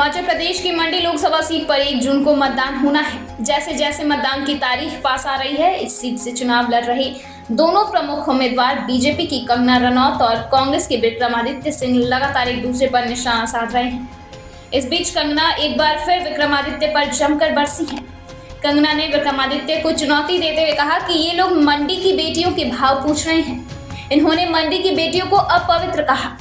हिमाचल प्रदेश की मंडी लोकसभा सीट पर 1 जून को मतदान होना है। जैसे जैसे मतदान की तारीख पास आ रही है, इस सीट से चुनाव लड़ रहे दोनों प्रमुख उम्मीदवार बीजेपी की कंगना रनौत और कांग्रेस के विक्रमादित्य सिंह लगातार एक दूसरे पर निशाना साध रहे हैं। इस बीच कंगना एक बार फिर विक्रमादित्य पर जमकर बरसी हैं। कंगना ने विक्रमादित्य को चुनौती देते हुए कहा कि ये लोग मंडी की बेटियों के भाव पूछ रहे हैं। इन्होंने मंडी की बेटियों को अपवित्र कहा,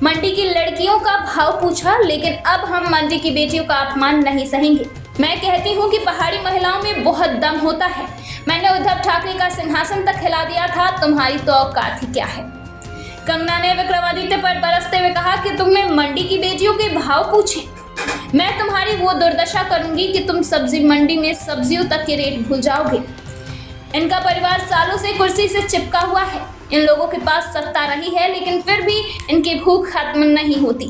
मंडी की लड़कियों का भाव पूछा, लेकिन अब हम मंडी की बेटियों का अपमान नहीं सहेंगे। मैं कहती हूँ कि पहाड़ी महिलाओं में बहुत दम होता है। मैंने उद्धव ठाकरे का सिंहासन तक हिला दिया था, तुम्हारी तो औकात ही क्या है। कंगना ने विक्रमादित्य पर बरसते हुए कहा कि तुमने मंडी की बेटियों के भाव पूछे, मैं तुम्हारी वो दुर्दशा करूंगी कि तुम सब्जी मंडी में सब्जियों तक के रेट भूल जाओगे। इनका परिवार सालों से कुर्सी से चिपका हुआ है। इन लोगों के पास सत्ता रही है, लेकिन फिर भी इनकी भूख खत्म नहीं होती।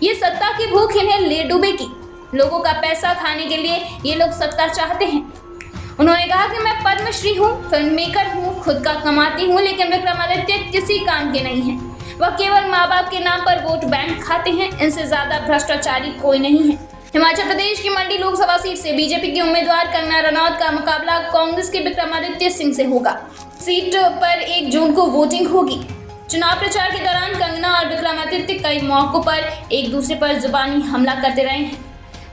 ये सत्ता की भूख इन्हें ले डूबेगी। लोगों का पैसा खाने के लिए ये लोग सत्ता चाहते हैं। उन्होंने कहा कि मैं पद्मश्री हूँ, फिल्म मेकर हूँ, खुद का कमाती हूँ, लेकिन विक्रमादित्य किसी काम के नहीं है। वह केवल माँ बाप के नाम पर वोट बैंक खाते हैं। इनसे ज्यादा भ्रष्टाचारी कोई नहीं है। हिमाचल प्रदेश की मंडी लोकसभा सीट से बीजेपी की उम्मीदवार कंगना रनौत का मुकाबला कांग्रेस के विक्रमादित्य सिंह से होगा। सीट पर 1 जून को वोटिंग होगी। चुनाव प्रचार के दौरान कंगना और विक्रमादित्य कई मौकों पर एक दूसरे पर जुबानी हमला करते रहे हैं।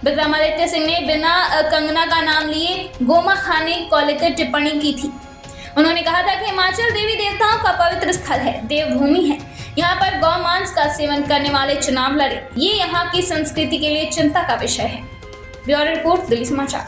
विक्रमादित्य सिंह ने बिना कंगना का नाम लिए गोमा खाने को लेकर टिप्पणी की थी। उन्होंने कहा था कि हिमाचल देवी देवताओं का पवित्र स्थल है, देवभूमि है। यहाँ पर गौ मांस का सेवन करने वाले चुनाव लड़े, ये यहाँ की संस्कृति के लिए चिंता का विषय है। ब्यूरो रिपोर्ट, दिल्ली समाचार।